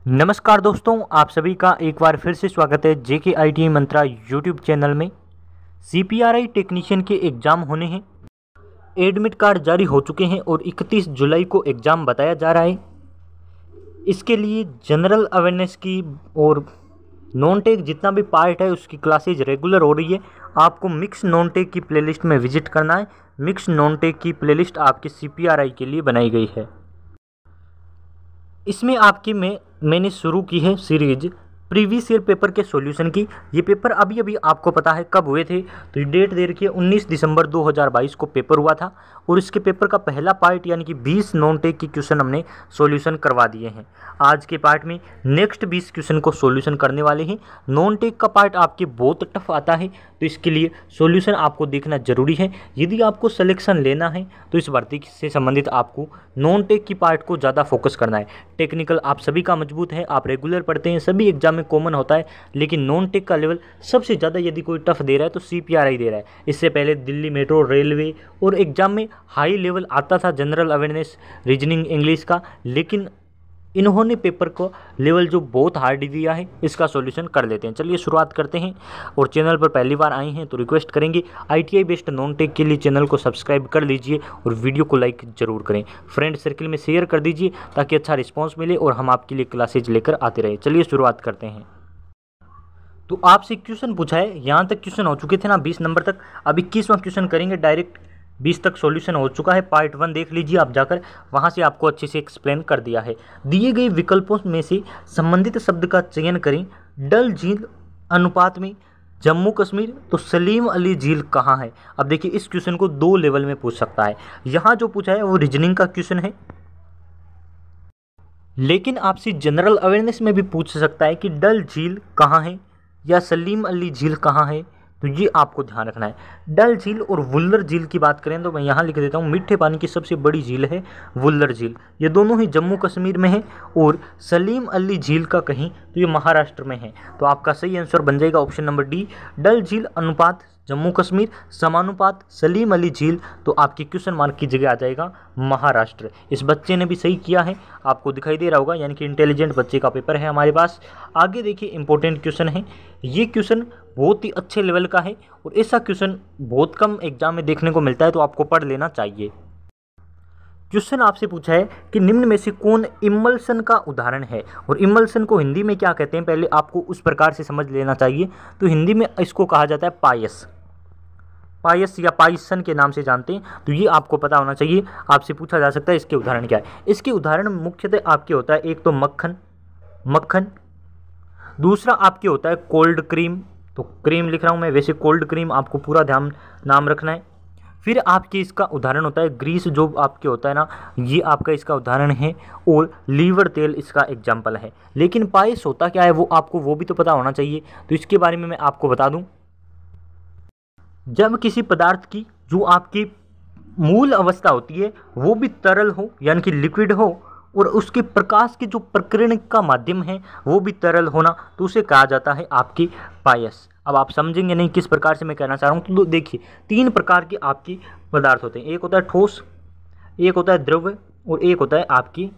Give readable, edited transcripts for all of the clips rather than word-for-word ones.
नमस्कार दोस्तों, आप सभी का एक बार फिर से स्वागत है जेके आईटी मंत्रा यूट्यूब चैनल में। सीपीआरआई टेक्नीशियन के एग्ज़ाम होने हैं। एडमिट कार्ड जारी हो चुके हैं और 31 जुलाई को एग्ज़ाम बताया जा रहा है। इसके लिए जनरल अवेयरनेस की और नॉन टेक जितना भी पार्ट है उसकी क्लासेज रेगुलर हो रही है। आपको मिक्स नॉन टेक की प्लेलिस्ट में विजिट करना है। मिक्स नॉन टेक की प्लेलिस्ट आपकी सीपीआरआई के लिए बनाई गई है। इसमें आपकी मैंने शुरू की है सीरीज प्रीवियस ईयर पेपर के सॉल्यूशन की। ये पेपर अभी अभी आपको पता है कब हुए थे, तो ये डेट दे रखी है 19 दिसंबर 2022 को पेपर हुआ था। और इसके पेपर का पहला पार्ट यानी कि 20 नॉन टेक की क्वेश्चन हमने सॉल्यूशन करवा दिए हैं। आज के पार्ट में नेक्स्ट 20 क्वेश्चन को सॉल्यूशन करने वाले हैं। नॉन टेक का पार्ट आपके बहुत टफ आता है, तो इसके लिए सॉल्यूशन आपको देखना जरूरी है। यदि आपको सिलेक्शन लेना है तो इस भर्ती से संबंधित आपको नॉन टेक की पार्ट को ज़्यादा फोकस करना है। टेक्निकल आप सभी का मजबूत है, आप रेगुलर पढ़ते हैं, सभी एग्जाम में कॉमन होता है, लेकिन नॉन टेक का लेवल सबसे ज़्यादा यदि कोई टफ दे रहा है तो सीपीआरआई दे रहा है। इससे पहले दिल्ली मेट्रो, रेलवे और एग्जाम में हाई लेवल आता था जनरल अवेयरनेस, रीजनिंग, इंग्लिश का, लेकिन इन्होंने पेपर को लेवल जो बहुत हार्ड दिया है इसका सॉल्यूशन कर लेते हैं। चलिए शुरुआत करते हैं। और चैनल पर पहली बार आए हैं तो रिक्वेस्ट करेंगे आईटीआई बेस्ड नॉन टेक के लिए चैनल को सब्सक्राइब कर लीजिए और वीडियो को लाइक जरूर करें। फ्रेंड सर्कल में शेयर कर दीजिए ताकि अच्छा रिस्पॉन्स मिले और हम आपके लिए क्लासेज लेकर आते रहे। चलिए शुरुआत करते हैं। तो आपसे क्वेश्चन पूछा है, यहाँ तक क्वेश्चन हो चुके थे ना 20 नंबर तक। अब 21वां क्वेश्चन करेंगे डायरेक्ट। 20 तक सॉल्यूशन हो चुका है। पार्ट 1 देख लीजिए आप जाकर, वहाँ से आपको अच्छे से एक्सप्लेन कर दिया है। दिए गए विकल्पों में से संबंधित शब्द का चयन करें। डल झील अनुपात में जम्मू कश्मीर, तो सलीम अली झील कहाँ है। अब देखिए इस क्वेश्चन को 2 लेवल में पूछ सकता है। यहाँ जो पूछा है वो रीजनिंग का क्वेश्चन है, लेकिन आपसे जनरल अवेयरनेस में भी पूछ सकता है कि डल झील कहाँ है या सलीम अली झील कहाँ है। तो ये आपको ध्यान रखना है। डल झील और वुल्लर झील की बात करें तो मैं यहाँ लिख देता हूँ, मीठे पानी की सबसे बड़ी झील है वुल्लर झील। ये दोनों ही जम्मू कश्मीर में है। और सलीम अली झील का कहीं तो ये महाराष्ट्र में है। तो आपका सही आंसर बन जाएगा ऑप्शन नंबर डी। डल झील अनुपात जम्मू कश्मीर, समानुपात सलीम अली झील, तो आपकी क्वेश्चन मार्क की जगह आ जाएगा महाराष्ट्र। इस बच्चे ने भी सही किया है, आपको दिखाई दे रहा होगा, यानी कि इंटेलिजेंट बच्चे का पेपर है हमारे पास। आगे देखिए इंपॉर्टेंट क्वेश्चन है। ये क्वेश्चन बहुत ही अच्छे लेवल का है और ऐसा क्वेश्चन बहुत कम एग्जाम में देखने को मिलता है, तो आपको पढ़ लेना चाहिए। क्वेश्चन आपसे पूछा है कि निम्न में से कौन इमल्सन का उदाहरण है। और इमल्सन को हिंदी में क्या कहते हैं पहले आपको उस प्रकार से समझ लेना चाहिए। तो हिंदी में इसको कहा जाता है पायस, पायस या पायसन के नाम से जानते हैं। तो ये आपको पता होना चाहिए। आपसे पूछा जा सकता है इसके उदाहरण क्या है। इसके उदाहरण मुख्यतः आपके होता है, एक तो मक्खन, दूसरा आपके होता है कोल्ड क्रीम, तो क्रीम लिख रहा हूँ मैं, वैसे कोल्ड क्रीम आपको पूरा ध्यान नाम रखना है। फिर आपके इसका उदाहरण होता है ग्रीस, जो आपके होता है ना, ये आपका इसका उदाहरण है। और लीवर तेल इसका एग्जाम्पल है। लेकिन पायस होता क्या है वो आपको वो भी तो पता होना चाहिए। तो इसके बारे में मैं आपको बता दूं, जब किसी पदार्थ की जो आपकी मूल अवस्था होती है वो भी तरल हो यानी कि लिक्विड हो, और उसके प्रकाश के जो प्रकीर्ण का माध्यम है वो भी तरल होना, तो उसे कहा जाता है आपकी पायस। अब आप समझेंगे नहीं किस प्रकार से मैं कहना चाह रहा हूँ। तो देखिए 3 प्रकार के आपके पदार्थ होते हैं। एक होता है ठोस, एक होता है द्रव्य, और एक होता है आपकी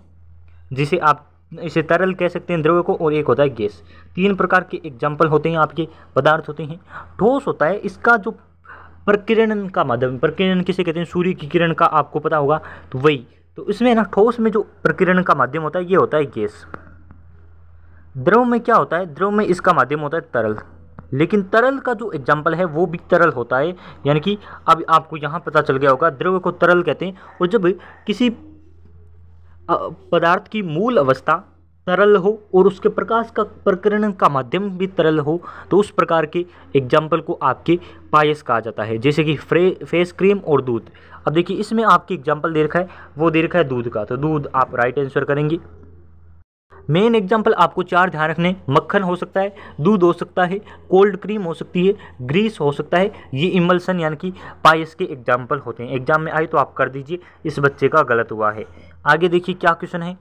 जिसे आप इसे तरल कह सकते हैं द्रव्य को, और एक होता है गैस। 3 प्रकार के एग्जाम्पल होते हैं आपके पदार्थ होते हैं। ठोस होता है इसका जो प्रकीर्णन का माध्यम, प्रकीर्णन किसे कहते हैं, सूर्य की किरण का आपको पता होगा, तो वही। तो इसमें ना ठोस में जो प्रकीर्णन का माध्यम होता है ये होता है गैस। द्रव में क्या होता है, द्रव में इसका माध्यम होता है तरल, लेकिन तरल का जो एग्जाम्पल है वो भी तरल होता है। यानी कि अब आपको यहाँ पता चल गया होगा, द्रव को तरल कहते हैं। और जब किसी पदार्थ की मूल अवस्था तरल हो और उसके प्रकाश का प्रकीर्णन का माध्यम भी तरल हो, तो उस प्रकार के एग्जाम्पल को आपके पायस कहा जाता है। जैसे कि फेस क्रीम और दूध। अब देखिए इसमें आपके एग्जाम्पल दे रखा है, वो दे रखा है दूध का, तो दूध आप राइट आंसर करेंगे। मेन एग्जाम्पल आपको 4 ध्यान रखने, मक्खन हो सकता है, दूध हो सकता है, कोल्ड क्रीम हो सकती है, ग्रीस हो सकता है। ये इमल्सन यानी कि पायस के एग्जाम्पल होते हैं। एग्जाम में आए तो आप कर दीजिए, इस बच्चे का गलत हुआ है। आगे देखिए क्या क्वेश्चन है।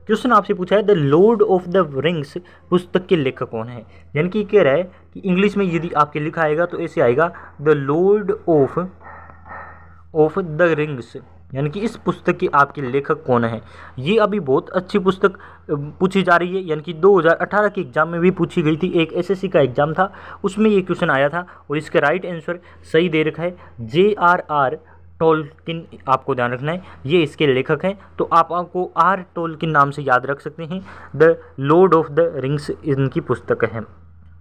क्वेश्चन आपसे पूछा है the Lord of the rings पुस्तक के लेखक कौन है। यानी कि कह रहा है कि इंग्लिश में यदि आपके लिखा आएगा तो ऐसे आएगा the Lord of the rings, यानी कि इस पुस्तक के आपके लेखक कौन है। ये अभी बहुत अच्छी पुस्तक पूछी जा रही है, यानी कि 2018 के एग्जाम में भी पूछी गई थी। एक एसएससी का एग्जाम था, उसमें ये क्वेश्चन आया था और इसका राइट आंसर सही दे रखा है J.R.R. टोल्किन। आपको ध्यान रखना है ये इसके लेखक हैं, तो आपको आर टोल्किन नाम से याद रख सकते हैं। The Lord of the rings इनकी पुस्तक है।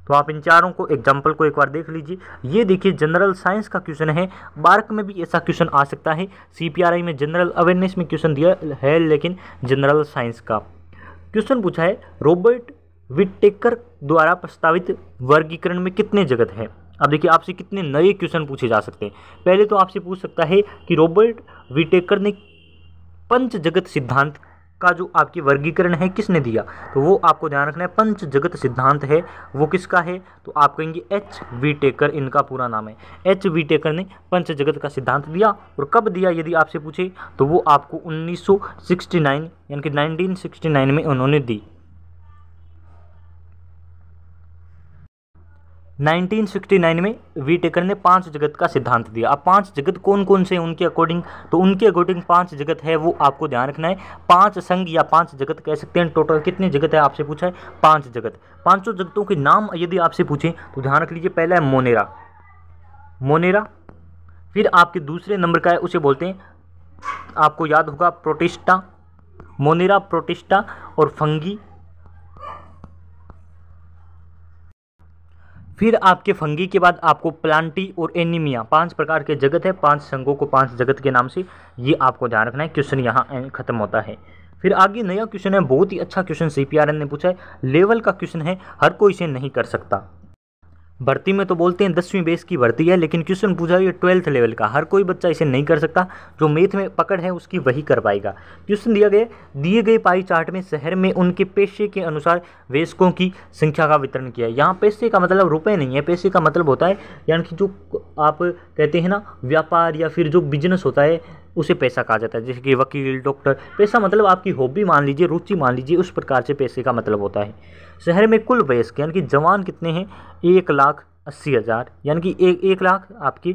तो आप इन चारों को एग्जाम्पल को एक बार देख लीजिए। ये देखिए जनरल साइंस का क्वेश्चन है, मार्क में भी ऐसा क्वेश्चन आ सकता है। सीपीआरआई में जनरल अवेयरनेस में क्वेश्चन दिया है, लेकिन जनरल साइंस का क्वेश्चन पूछा है रॉबर्ट विटेकर द्वारा प्रस्तावित वर्गीकरण में कितने जगत है। अब देखिए आपसे कितने नए क्वेश्चन पूछे जा सकते हैं। पहले तो आपसे पूछ सकता है कि रॉबर्ट विटेकर ने पंच जगत सिद्धांत का जो आपकी वर्गीकरण है किसने दिया, तो वो आपको ध्यान रखना है। पंच जगत सिद्धांत है वो किसका है, तो आप कहेंगे एच विटेकर, इनका पूरा नाम है। एच विटेकर ने पंच जगत का सिद्धांत दिया, और कब दिया यदि आपसे पूछे तो वो आपको 1969 यानी कि 1969 में उन्होंने दी। 1969 में विटेकर ने पांच जगत का सिद्धांत दिया। अब पांच जगत कौन कौन से हैं उनके अकॉर्डिंग, तो उनके अकॉर्डिंग पांच जगत है वो आपको ध्यान रखना है। पांच संघ या पांच जगत कह सकते हैं। टोटल कितने जगत है आपसे पूछा है, पांच जगत। पांचों जगतों के नाम यदि आपसे पूछें तो ध्यान रख लीजिए, पहला है मोनेरा, मोनेरा। फिर आपके दूसरे नंबर का है उसे बोलते हैं, आपको याद होगा, प्रोटिस्टा, मोनेरा, प्रोटिस्टा और फंगी। फिर आपके फंगी के बाद आपको प्लांटी और एनीमिया, पांच प्रकार के जगत है। पांच संघों को पांच जगत के नाम से ये आपको ध्यान रखना है। क्वेश्चन यहाँ खत्म होता है। फिर आगे नया क्वेश्चन है, बहुत ही अच्छा क्वेश्चन सीपीआरएन ने पूछा है। लेवल का क्वेश्चन है, हर कोई इसे नहीं कर सकता। भर्ती में तो बोलते हैं 10वीं बेस की भर्ती है, लेकिन क्वेश्चन पूछा है ये 12th लेवल का। हर कोई बच्चा इसे नहीं कर सकता, जो मैथ में पकड़ है उसकी वही कर पाएगा। क्वेश्चन दिए गए पाई चार्ट में शहर में उनके पेशे के अनुसार वयस्कों की संख्या का वितरण किया है। यहाँ पैसे का मतलब रुपए नहीं है, पैसे का मतलब होता है यानी कि जो आप कहते हैं ना व्यापार या फिर जो बिजनेस होता है उसे पैसा कहा जाता है। जैसे कि वकील, डॉक्टर, पैसा मतलब आपकी हॉबी मान लीजिए, रुचि मान लीजिए, उस प्रकार से पैसे का मतलब होता है। शहर में कुल वयस्क यानी कि जवान कितने हैं, 1,80,000, यानी कि 1,00,000 आपकी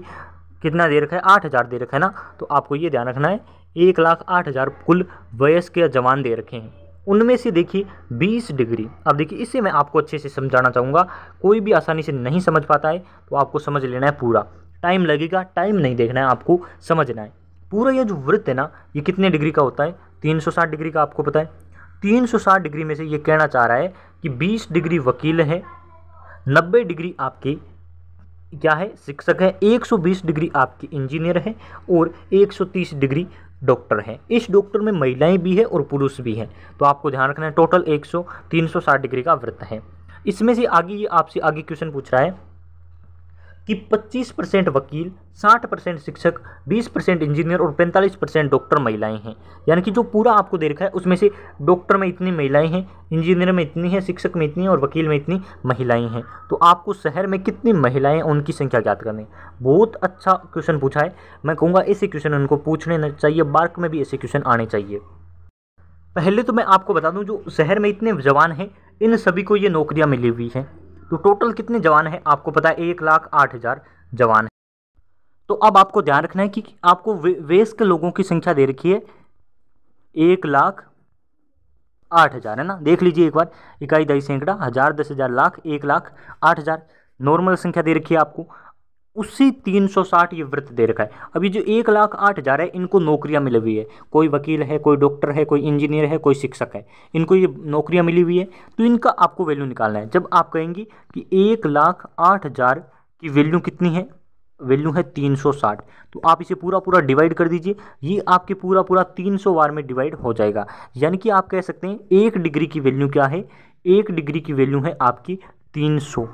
कितना दे रखा है, 8,000 दे रखा है ना। तो आपको ये ध्यान रखना है 1,08,000 कुल वयस्क या जवान दे रखे हैं। उनमें से देखिए 20 डिग्री, अब देखिए इसे मैं आपको अच्छे से समझाना चाहूँगा, कोई भी आसानी से नहीं समझ पाता है तो आपको समझ लेना है पूरा। टाइम लगेगा, टाइम नहीं देखना है, आपको समझना है पूरा। ये जो वृत्त है ना ये कितने डिग्री का होता है, 360 डिग्री का, आपको पता है। 360 डिग्री में से ये कहना चाह रहा है कि 20 डिग्री वकील है, 90 डिग्री आपके क्या है, शिक्षक है, 120 डिग्री आपके इंजीनियर है और 130 डिग्री डॉक्टर है। इस डॉक्टर में महिलाएं भी है और पुरुष भी हैं, तो आपको ध्यान रखना है टोटल 360 डिग्री का वृत्त है। इसमें से आगे ये आपसे आगे क्वेश्चन पूछ रहा है कि 25% वकील, 60% शिक्षक, 20% इंजीनियर और 45% डॉक्टर महिलाएं हैं। यानी कि जो पूरा आपको दे रखा है उसमें से डॉक्टर में इतनी महिलाएं हैं, इंजीनियर में इतनी है, शिक्षक में इतनी है और वकील में इतनी महिलाएं हैं। तो आपको शहर में कितनी महिलाएं हैं उनकी संख्या ज्ञात करनी है। बहुत अच्छा क्वेश्चन पूछा है, मैं कहूँगा ऐसे क्वेश्चन उनको पूछने चाहिए, मार्क में भी ऐसे क्वेश्चन आने चाहिए। पहले तो मैं आपको बता दूं, जो शहर में इतने जवान हैं इन सभी को ये नौकरियां मिली हुई हैं। तो टोटल कितने जवान हैं आपको पता है, 1,08,000 जवान है। तो अब आपको ध्यान रखना है कि आपको वयस्क लोगों की संख्या दे रखी है 1,08,000 है ना। देख लीजिए एक बार, इकाई, दही, सैकड़ा, हजार, 10,000, लाख, 1,08,000 नॉर्मल संख्या दे रखी है आपको। उसी 360 ये वृत्त दे रखा है। अभी जो 1,08,000 है इनको नौकरियां मिली हुई है, कोई वकील है, कोई डॉक्टर है, कोई इंजीनियर है, कोई शिक्षक है, इनको ये नौकरियां मिली हुई है। तो इनका आपको वैल्यू निकालना है। जब आप कहेंगे कि 1,08,000 की वैल्यू कितनी है, वैल्यू है 360, तो आप इसे पूरा पूरा डिवाइड कर दीजिए। ये आपके पूरा पूरा 300 बार में डिवाइड हो जाएगा। यानी कि आप कह सकते हैं 1 डिग्री की वैल्यू क्या है, 1 डिग्री की वैल्यू है आपकी 300।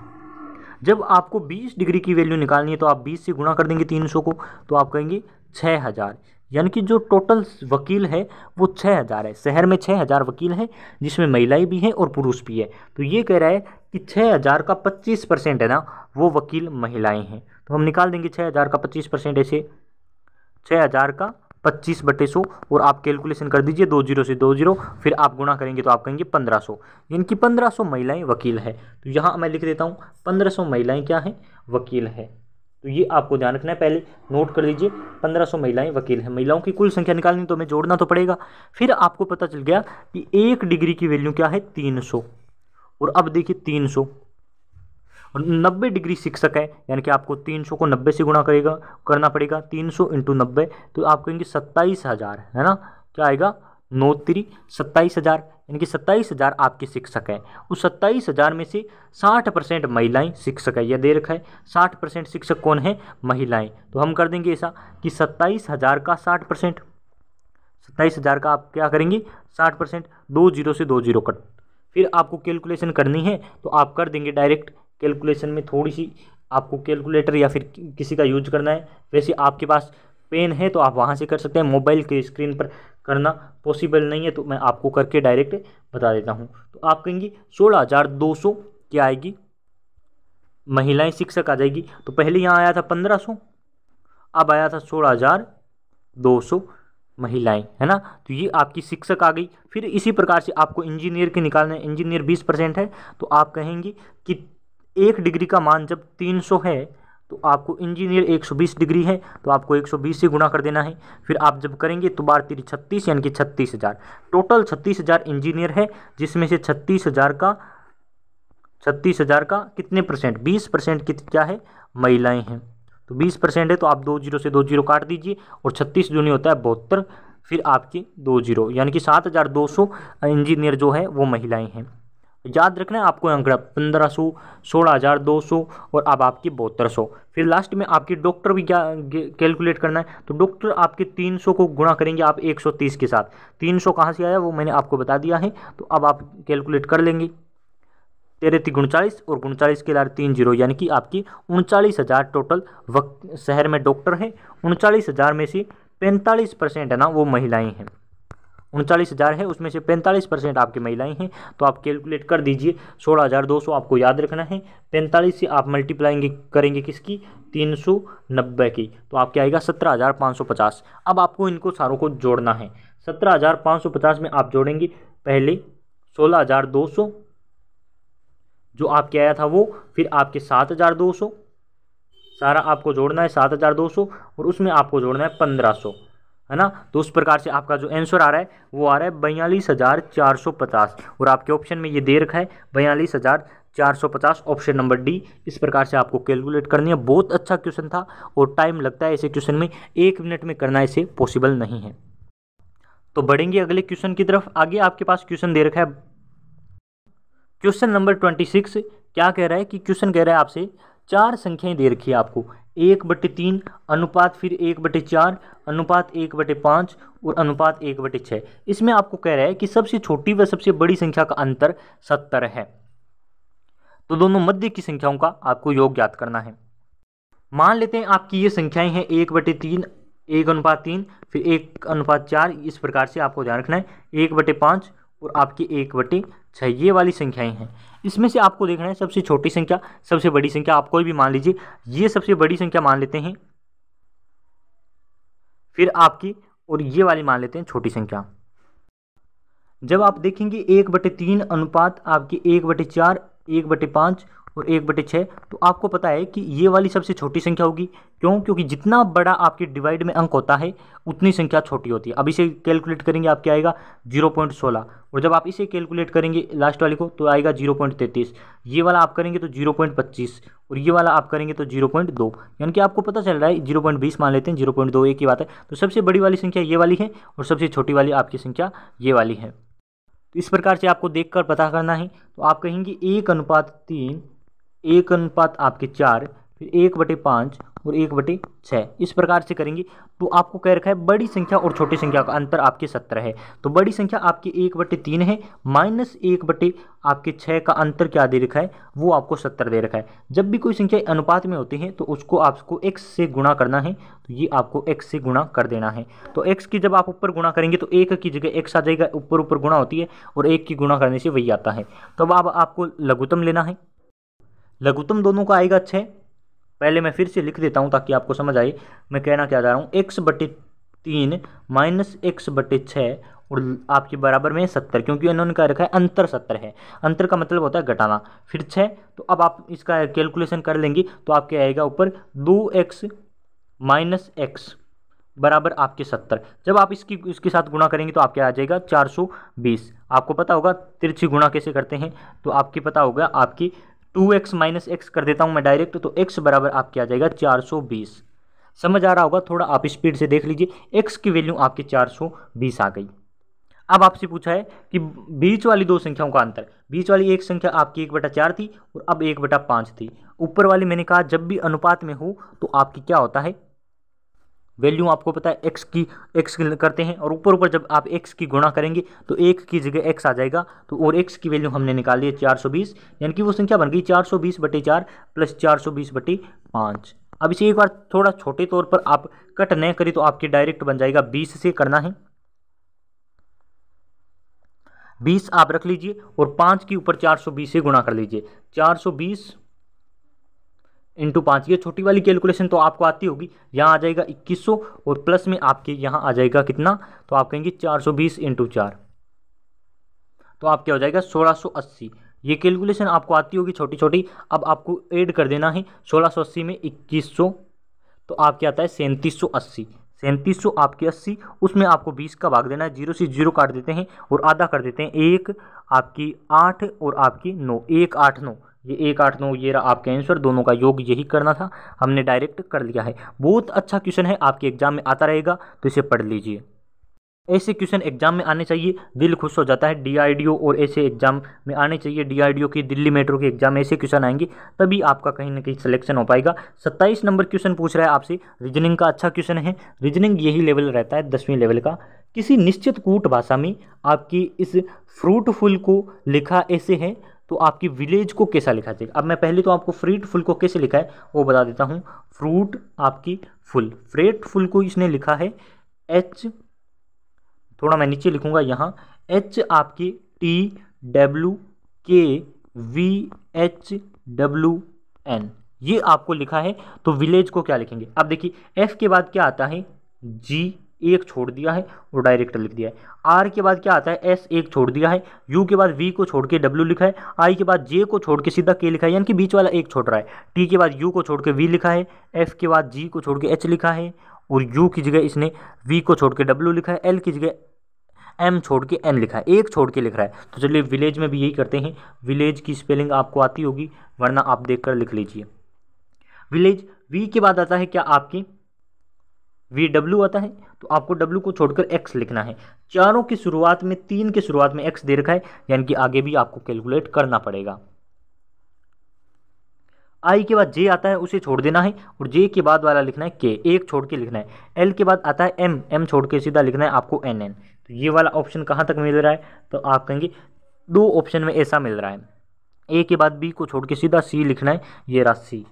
जब आपको 20 डिग्री की वैल्यू निकालनी है तो आप 20 से गुणा कर देंगे 300 को, तो आप कहेंगे 6,000। यानी कि जो टोटल वकील है वो 6,000 है। शहर में 6,000 वकील हैं जिसमें महिलाएं भी हैं और पुरुष भी है। तो ये कह रहा है कि 6,000 का 25% है ना वो वकील महिलाएं हैं। तो हम निकाल देंगे 6,000 का 25%, ऐसे 6,000 का 25/100 और आप कैलकुलेशन कर दीजिए 2 0 से 2 0, फिर आप गुणा करेंगे तो आप कहेंगे 1500, यानी कि 1500 महिलाएं वकील है। तो यहाँ मैं लिख देता हूँ 1500 महिलाएं क्या है, वकील है। तो ये आपको ध्यान रखना है, पहले नोट कर लीजिए। 1500 महिलाएं वकील हैं। महिलाओं की कुल संख्या निकालनी तो हमें जोड़ना तो पड़ेगा। फिर आपको पता चल गया कि 1 डिग्री की वैल्यू क्या है 300। और अब देखिए 300 और 90 डिग्री शिक्षक है, यानी कि आपको 300 को 90 से गुणा करना पड़ेगा। 300 × 90 तो आप कहेंगे 27,000, है ना। क्या आएगा 9×3 27,000, यानी कि 27,000 आपके शिक्षक हैं। उस 27,000 में से 60% महिलाएं शिक्षक है, यह दे रखा है। 60% शिक्षक कौन है, महिलाएं। तो हम कर देंगे ऐसा कि 27,000 का 60%, 27,000 का आप क्या करेंगे 60%, 2 0 से 2 0 कट। फिर आपको कैलकुलेशन करनी है तो आप कर देंगे डायरेक्ट। कैलकुलेशन में थोड़ी सी आपको कैलकुलेटर या फिर किसी का यूज करना है। वैसे आपके पास पेन है तो आप वहाँ से कर सकते हैं, मोबाइल के स्क्रीन पर करना पॉसिबल नहीं है तो मैं आपको करके डायरेक्ट बता देता हूँ। तो आप कहेंगे 16,200 क्या आएगी, महिलाएं शिक्षक आ जाएगी। तो पहले यहाँ आया था 1500, अब आया था 16,200 महिलाएं, है ना। तो ये आपकी शिक्षक आ गई। फिर इसी प्रकार से आपको इंजीनियर के निकालना है। इंजीनियर 20% है तो आप कहेंगे कि 1 डिग्री का मान जब 300 है तो आपको इंजीनियर 120 डिग्री है तो आपको 120 से गुणा कर देना है। फिर आप जब करेंगे तो 12 3 36, यानी कि 36,000। टोटल 36,000 इंजीनियर है, जिसमें से 36,000 का कितने परसेंट, 20% क्या है, महिलाएं हैं। तो 20% है तो आप 2 0 से 2 0 काट दीजिए और 36 दूनी होता है 72, फिर आपके 2 0, यानी कि 7,200 इंजीनियर जो है वो महिलाएं हैं। याद रखना है आपको आंकड़ा 1500, 16,200 और अब आपकी 7200। फिर लास्ट में आपकी डॉक्टर भी क्या कैलकुलेट करना है। तो डॉक्टर आपके 300 को गुणा करेंगे आप 130 के साथ। 300 कहाँ से आया वो मैंने आपको बता दिया है, तो अब आप कैलकुलेट कर लेंगे। 13 3 39 और 39 के लार 3 0, यानी कि आपकी 39,000 टोटल शहर में डॉक्टर हैं। 39,000 में से 45% है ना वो महिलाएं हैं। 39,000 है उसमें से 45% आपकी महिलाएं हैं। तो आप कैलकुलेट कर दीजिए 16,200 आपको याद रखना है। 45 से आप मल्टीप्लाइंग करेंगे किसकी, 390 की, तो आपके आएगा 17,550। अब आपको इनको सारों को जोड़ना है। 17,550 में आप जोड़ेंगे पहले 16,200 जो आपके आया था वो, फिर आपके 7,200 सारा आपको जोड़ना है 7,200 और उसमें आपको जोड़ना है 1,500, है ना। तो उस प्रकार से आपका जो आंसर आ रहा है वो आ रहा है 42,450 और आपके ऑप्शन में ये दे रखा है 42,450, ऑप्शन नंबर डी। इस प्रकार से आपको कैलकुलेट करनी है। बहुत अच्छा क्वेश्चन था और टाइम लगता है ऐसे क्वेश्चन में, 1 मिनट में करना ऐसे पॉसिबल नहीं है। तो बढ़ेंगे अगले क्वेश्चन की तरफ। आगे आपके पास क्वेश्चन दे रखा है क्वेश्चन नंबर 26। क्या कह रहा है कि क्वेश्चन कह रहा है आपसे 4 संख्याएं दे रखी है आपको, 1/3 अनुपात फिर 1/4 अनुपात 1/5 और अनुपात 1/6। इसमें आपको कह रहा है कि सबसे छोटी व सबसे बड़ी संख्या का अंतर 70 है। तो दोनों मध्य की संख्याओं का आपको योग ज्ञात करना है। मान लेते हैं आपकी ये संख्याएं हैं 1/3, 1/3 फिर 1/4। इस प्रकार से आपको ध्यान रखना है 1/5 और आपकी 1/6 ये वाली संख्याएं हैं। इसमें से आपको देखना है सबसे छोटी संख्या सबसे बड़ी संख्या। आप कोई भी मान लीजिए, ये सबसे बड़ी संख्या मान लेते हैं, फिर आपकी और ये वाली मान लेते हैं छोटी संख्या। जब आप देखेंगे 1/3 अनुपात आपकी 1/4, 1/5 और 1/6, तो आपको पता है कि ये वाली सबसे छोटी संख्या होगी। क्यों? क्योंकि जितना बड़ा आपके डिवाइड में अंक होता है उतनी संख्या छोटी होती है। अब इसे कैलकुलेट करेंगे आप क्या आएगा 0.16, और जब आप इसे कैलकुलेट करेंगे लास्ट वाले को तो आएगा 0.33। ये वाला आप करेंगे तो 0.25 और ये वाला आप करेंगे तो 0.2, यानी कि आपको पता चल रहा है 0.20 मान लेते हैं, 0.2 एक ही बात है। तो सबसे बड़ी वाली संख्या ये वाली है और सबसे छोटी वाली आपकी संख्या ये वाली है। तो इस प्रकार से आपको देखकर पता करना है। तो आप कहेंगे 1/3, 1 आपके 4, फिर 1/5 और 1/6। इस प्रकार से करेंगे तो आपको कह रखा है बड़ी संख्या और छोटी संख्या का अंतर आपके 70 है। तो बड़ी संख्या आपकी 1/3 है माइनस 1/6 का अंतर क्या दे रखा है वो आपको 70 दे रखा है। जब भी कोई संख्या अनुपात में होती है तो उसको आपको x से गुणा करना है, तो ये आपको x से गुणा कर देना है। तो x की जब आप ऊपर गुणा करेंगे तो 1 की जगह x आ जाएगा, ऊपर ऊपर गुणा होती है और 1 की गुणा करने से वही आता है। तो अब आपको लघुत्तम लेना है। लघुत्तम दोनों का आएगा 6। पहले मैं फिर से लिख देता हूं ताकि आपको समझ आए मैं कहना क्या जा रहा हूं। x/3 माइनस x/6 और आपके बराबर में 70, क्योंकि इन्होंने क्या रखा है अंतर 70 है। अंतर का मतलब होता है घटाना। फिर 6, तो अब आप इसका कैलकुलेशन कर लेंगे तो आपके आएगा ऊपर 2x माइनस एक्स बराबर आपके 70। जब आप इसके साथ गुणा करेंगे तो आपके आ जाएगा 420। आपको पता होगा तिरछी गुणा कैसे करते हैं, तो आपकी पता होगा आपकी 2x माइनस एक्स कर देता हूँ मैं डायरेक्ट, तो x बराबर आपके आ जाएगा 420। समझ आ रहा होगा, थोड़ा आप स्पीड से देख लीजिए। x की वैल्यू आपकी 420 आ गई। अब आपसे पूछा है कि बीच वाली दो संख्याओं का अंतर। बीच वाली एक संख्या आपकी 1/4 थी और अब 1/5 थी। ऊपर वाली मैंने कहा जब भी अनुपात में हो तो आपकी क्या होता है, वैल्यू आपको पता है x करते हैं, और ऊपर ऊपर जब आप x की गुणा करेंगे तो 1 की जगह x आ जाएगा। तो और x की वैल्यू हमने निकाली है 420, यानी कि वो संख्या बन गई 420/4 प्लस 420/5। अब इसे एक बार थोड़ा छोटे तौर पर आप कट न करें तो आपके डायरेक्ट बन जाएगा 20 से करना है। 20 आप रख लीजिए और 5 के ऊपर 420 से गुणा कर लीजिए। 420 इंटू 5, ये छोटी वाली कैलकुलेशन तो आपको आती होगी। यहाँ आ जाएगा 2100 और प्लस में आपके यहाँ आ जाएगा कितना, तो आप कहेंगे 420 इंटू 4, तो आप क्या हो जाएगा 1680। ये कैलकुलेशन आपको आती होगी छोटी छोटी। अब आपको ऐड कर देना है 1680 में 2100, तो आपके आता है 3780। 3700 आपके 80, उसमें आपको 20 का भाग देना है। 0 से 0 काट देते हैं और आधा कर देते हैं। 1 आपकी 8 और आपकी 9, 1 8 9, ये 1 8 9 ये रहा आपका आंसर। दोनों का योग यही करना था, हमने डायरेक्ट कर लिया है। बहुत अच्छा क्वेश्चन है, आपके एग्जाम में आता रहेगा, तो इसे पढ़ लीजिए। ऐसे क्वेश्चन एग्जाम में आने चाहिए, दिल खुश हो जाता है। डीआरडीओ और ऐसे एग्जाम में आने चाहिए। डीआरडीओ की, दिल्ली मेट्रो के एग्जाम में ऐसे क्वेश्चन आएंगे, तभी आपका कहीं ना कहीं सिलेक्शन हो पाएगा। 27 नंबर क्वेश्चन पूछ रहा है आपसे, रीजनिंग का अच्छा क्वेश्चन है। रीजनिंग यही लेवल रहता है 10वीं लेवल का। किसी निश्चित कूट भाषा में आपकी इस फ्रूटफुल को लिखा ऐसे है, तो आपकी विलेज को कैसा लिखा जाएगा। अब मैं पहले तो आपको फ्रूटफुल को कैसे लिखा है वो बता देता हूँ। फ्रूट आपकी फुल, फ्रूटफुल को इसने लिखा है H, थोड़ा मैं नीचे लिखूंगा यहाँ, H आपकी TWKVHWN, ये आपको लिखा है। तो विलेज को क्या लिखेंगे, अब देखिए F के बाद क्या आता है G, एक छोड़ दिया है और डायरेक्ट लिख दिया है। R के बाद क्या आता है S, एक छोड़ दिया है। U के बाद V को छोड़ के W लिखा है। I के बाद J को छोड़ के सीधा K लिखा है, यानी कि बीच वाला एक छोड़ रहा है। T के बाद U को छोड़ के V लिखा है। F के बाद G को छोड़ के H लिखा है और U की जगह इसने V को छोड़ के W लिखा है। L की जगह M छोड़ के N लिखा है, एक छोड़ के लिख रहा है। तो चलिए विलेज में भी यही करते हैं। विलेज की स्पेलिंग आपको आती होगी, वरना आप देखकर लिख लीजिए। विलेज V के बाद आता है क्या आपकी VW आता है, तो आपको W को छोड़कर X लिखना है। चारों की शुरुआत में, 3 के शुरुआत में X दे रखा है, यानी कि आगे भी आपको कैलकुलेट करना पड़ेगा। I के बाद J आता है, उसे छोड़ देना है और J के बाद वाला लिखना है K, एक छोड़ के लिखना है। L के बाद आता है M, M छोड़ के सीधा लिखना है आपको NN। तो ये वाला ऑप्शन कहाँ तक मिल रहा है, तो आप कहेंगे 2 ऑप्शन में ऐसा मिल रहा है। A के बाद B को छोड़ के सीधा C लिखना है, ये रहा C।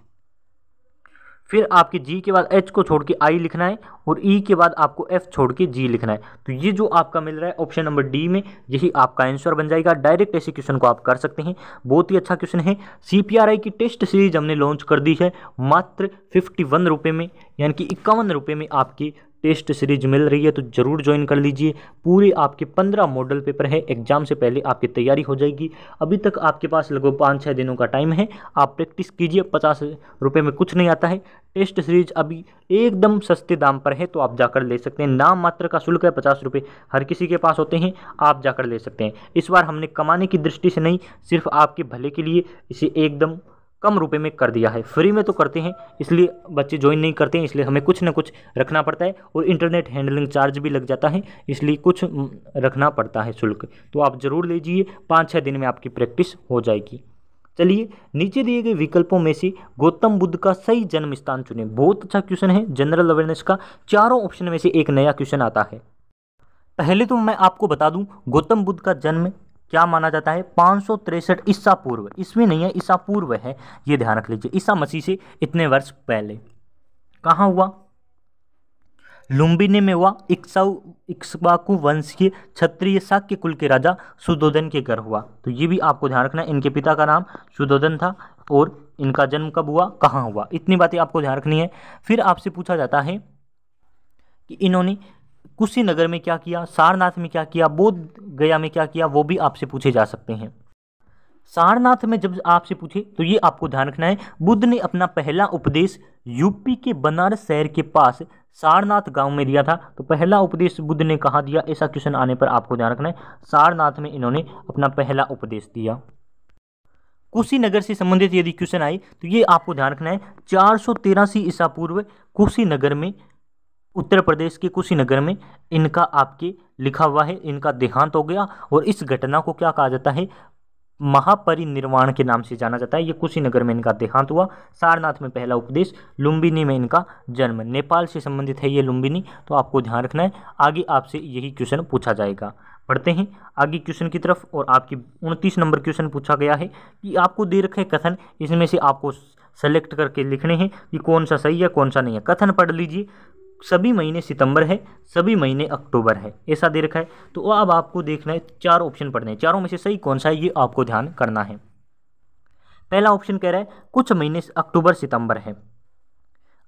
फिर आपके G के बाद H को छोड़ के I लिखना है और E के बाद आपको F छोड़ के G लिखना है। तो ये जो आपका मिल रहा है ऑप्शन नंबर D में, यही आपका आंसर बन जाएगा। डायरेक्ट ऐसे क्वेश्चन को आप कर सकते हैं, बहुत ही अच्छा क्वेश्चन है। CPRI की टेस्ट सीरीज हमने लॉन्च कर दी है मात्र 51 रुपये में, यानी कि 51 रुपये में आपकी टेस्ट सीरीज मिल रही है। तो जरूर ज्वाइन कर लीजिए। पूरे आपके 15 मॉडल पेपर है, एग्जाम से पहले आपकी तैयारी हो जाएगी। अभी तक आपके पास लगभग 5-6 दिनों का टाइम है, आप प्रैक्टिस कीजिए। 50 रुपये में कुछ नहीं आता है। टेस्ट सीरीज अभी एकदम सस्ते दाम पर है, तो आप जाकर ले सकते हैं। नाम मात्र का शुल्क है 50 रुपये, हर किसी के पास होते हैं, आप जाकर ले सकते हैं। इस बार हमने कमाने की दृष्टि से नहीं, सिर्फ आपके भले के लिए इसे एकदम कम रुपए में कर दिया है। फ्री में तो करते हैं, इसलिए बच्चे ज्वाइन नहीं करते हैं, इसलिए हमें कुछ ना कुछ रखना पड़ता है। और इंटरनेट हैंडलिंग चार्ज भी लग जाता है, इसलिए कुछ रखना पड़ता है शुल्क। तो आप ज़रूर लीजिए, 5-6 दिन में आपकी प्रैक्टिस हो जाएगी। चलिए, नीचे दिए गए विकल्पों में से गौतम बुद्ध का सही जन्म स्थान चुनें। बहुत अच्छा क्वेश्चन है, जनरल अवेयरनेस का। चारों ऑप्शन में से एक नया क्वेश्चन आता है। पहले तो मैं आपको बता दूं, गौतम बुद्ध का जन्म क्या माना जाता है, 563 ईसा पूर्व। इसमें नहीं है, ईसा पूर्व है, ये ध्यान रख लीजिए। ईसा मसीह से इतने वर्ष पहले। कहाँ हुआ, लुम्बिनी में हुआ। इक्ष्वाकु वंशीय क्षत्रिय शाक्य कुल के राजा सुधोधन के घर हुआ। तो ये भी आपको ध्यान रखना है। इनके पिता का नाम सुधोधन था और इनका जन्म कब हुआ, कहाँ हुआ, इतनी बातें आपको ध्यान रखनी है। फिर आपसे पूछा जाता है कि इन्होंने कुशीनगर में क्या किया, सारनाथ में क्या किया, बोध गया में क्या किया, वो भी आपसे पूछे जा सकते हैं। सारनाथ में जब आपसे पूछे तो ये आपको ध्यान रखना है, बुद्ध ने अपना पहला उपदेश यूपी के बनारस शहर के पास सारनाथ गांव में दिया था। तो पहला उपदेश बुद्ध ने कहाँ दिया, ऐसा क्वेश्चन आने पर आपको ध्यान रखना है, सारनाथ में इन्होंने अपना पहला उपदेश दिया। कुशीनगर से संबंधित यदि क्वेश्चन आए तो ये आपको ध्यान रखना है, 483 ईसा पूर्व कुशीनगर में, उत्तर प्रदेश के कुशीनगर में इनका आपके लिखा हुआ है, इनका देहांत हो गया। और इस घटना को क्या कहा जाता है, महापरिनिर्वाण के नाम से जाना जाता है। ये कुशीनगर में इनका देहांत हुआ, सारनाथ में पहला उपदेश, लुम्बिनी में इनका जन्म। नेपाल से संबंधित है ये लुम्बिनी, तो आपको ध्यान रखना है, आगे आपसे यही क्वेश्चन पूछा जाएगा। पढ़ते हैं आगे क्वेश्चन की तरफ। और आपकी 29 नंबर क्वेश्चन पूछा गया है कि आपको दे रखे कथन, इसमें से आपको सेलेक्ट करके लिखने हैं कि कौन सा सही है कौन सा नहीं है। कथन पढ़ लीजिए, सभी महीने सितंबर है, सभी महीने अक्टूबर है, ऐसा दे रखा है। तो अब आपको देखना है, चार ऑप्शन पढ़ने हैं, चारों में से सही कौन सा है ये आपको ध्यान करना है। पहला ऑप्शन कह रहा है कुछ महीने अक्टूबर सितंबर है,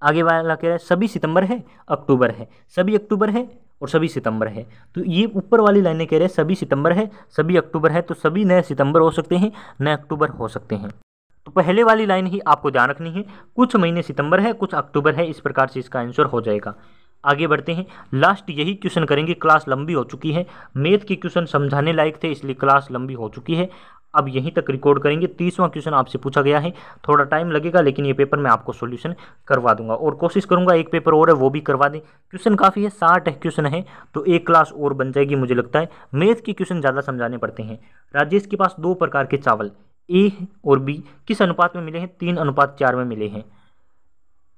आगे वाला कह रहा है सभी सितंबर है अक्टूबर है, सभी अक्टूबर है और सभी सितंबर है। तो ये ऊपर वाली लाइनें कह रहे हैं सभी सितंबर है सभी अक्टूबर है, तो सभी नए सितंबर हो सकते हैं, नए अक्टूबर हो सकते हैं। तो पहले वाली लाइन ही आपको ध्यान रखनी है, कुछ महीने सितंबर है कुछ अक्टूबर है, इस प्रकार से इसका आंसर हो जाएगा। आगे बढ़ते हैं, लास्ट यही क्वेश्चन करेंगे, क्लास लंबी हो चुकी है, मैथ के क्वेश्चन समझाने लायक थे इसलिए क्लास लंबी हो चुकी है। अब यहीं तक रिकॉर्ड करेंगे। 30वां क्वेश्चन आपसे पूछा गया है, थोड़ा टाइम लगेगा लेकिन ये पेपर मैं आपको सॉल्यूशन करवा दूंगा और कोशिश करूंगा एक पेपर और है वो भी करवा दें। क्वेश्चन काफ़ी है, 60 क्वेश्चन है, तो एक क्लास और बन जाएगी मुझे लगता है। मैथ के क्वेश्चन ज़्यादा समझाने पड़ते हैं। राजेश के पास 2 प्रकार के चावल ए और बी किस अनुपात में मिले हैं, 3:4 में मिले हैं,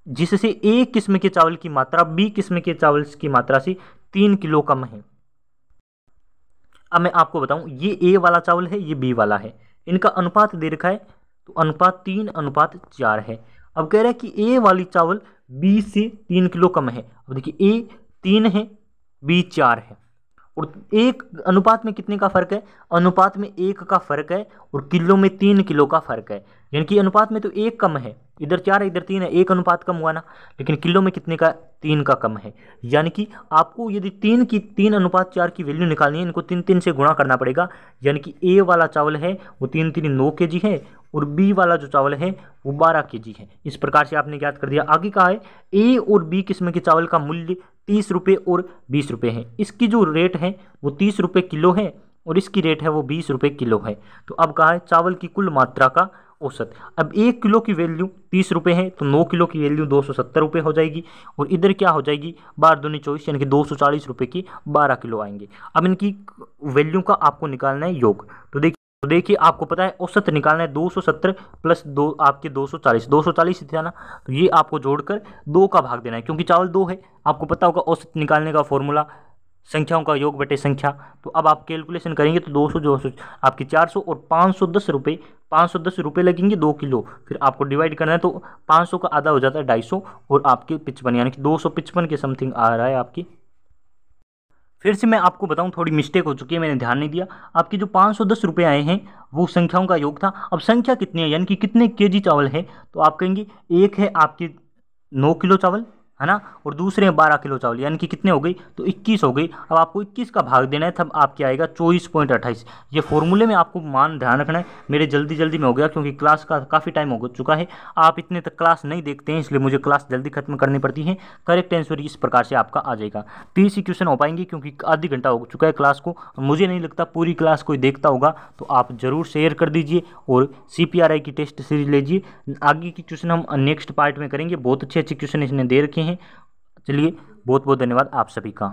जिससे ए किस्म के चावल की मात्रा बी किस्म के चावल की मात्रा से 3 किलो कम है। अब मैं आपको बताऊं, ये ए वाला चावल है, ये बी वाला है, इनका अनुपात दे रखा है, तो अनुपात 3:4 है। अब कह रहा है कि ए वाली चावल बी से 3 किलो कम है। अब देखिए ए 3 है, बी 4 है, और एक अनुपात में कितने का फर्क है, अनुपात में 1 का फर्क है और किलो में 3 किलो का फर्क है। यानी कि अनुपात में तो 1 कम है, इधर 4 है इधर 3 है, 1 अनुपात कम हुआ ना, लेकिन किलो में कितने का, 3 का कम है। यानी कि आपको यदि 3:4 की वैल्यू निकालनी है, इनको 3 से गुणा करना पड़ेगा। यानी कि ए वाला चावल है वो 3 9 kg है और बी वाला जो चावल है वो 12 kg है। इस प्रकार से आपने ज्ञात कर दिया। आगे कहा है ए और बी किस्म के चावल का मूल्य 30 रुपये और 20 रुपये है। इसकी जो रेट है वो 30 रुपये किलो है और इसकी रेट है वो 20 रुपये किलो है। तो अब कहा है चावल की कुल मात्रा का औसत। अब 1 किलो की वैल्यू 30 रुपये है, तो 9 किलो की वैल्यू 270 रुपये हो जाएगी, और इधर क्या हो जाएगी 12 दूनी 24, यानी कि 240 रुपये की 12 किलो आएंगे। अब इनकी वैल्यू का आपको निकालना है योग। तो देखिए आपको पता है औसत निकालना है, 270 प्लस 2 आपके 240 था ना, तो ये आपको जोड़कर 2 का भाग देना है, क्योंकि चावल 2 है। आपको पता होगा औसत निकालने का फॉर्मूला संख्याओं का योग बटे संख्या। तो अब आप कैलकुलेशन करेंगे तो 200 आपकी 400 और 510 रुपये लगेंगे 2 किलो। फिर आपको डिवाइड करना है, तो 500 का आधा हो जाता है 250 और आपके 55, यानी कि 255 के समथिंग आ रहा है आपकी। फिर से मैं आपको बताऊं, थोड़ी मिस्टेक हो चुकी है, मैंने ध्यान नहीं दिया। आपके जो 510 रुपये आए हैं वो संख्याओं का योग था। अब संख्या कितनी है, यानी कि कितने केजी चावल है, तो आप कहेंगे एक है आपकी 9 किलो चावल, है ना, और दूसरे में 12 किलो चावल, यानी कि कितने हो गई, तो 21 हो गई। अब आपको 21 का भाग देना है, तब आपके आएगा 24.28। ये फॉर्मूले में आपको मान ध्यान रखना है। मेरे जल्दी में हो गया क्योंकि क्लास का काफ़ी टाइम हो चुका है, आप इतने तक क्लास नहीं देखते हैं, इसलिए मुझे क्लास जल्दी खत्म करनी पड़ती है। करेक्ट आंसर इस प्रकार से आपका आ जाएगा। 30 ही क्वेश्चन हो पाएंगे क्योंकि आधी घंटा हो चुका है क्लास को, मुझे नहीं लगता पूरी क्लास कोई देखता होगा, तो आप ज़रूर शेयर कर दीजिए और CPRI की टेस्ट सीरीज लीजिए। आगे की क्वेश्चन हम नेक्स्ट पार्ट में करेंगे, बहुत अच्छे क्वेश्चन इसने दे रखे हैं। चलिए, बहुत बहुत धन्यवाद आप सभी का।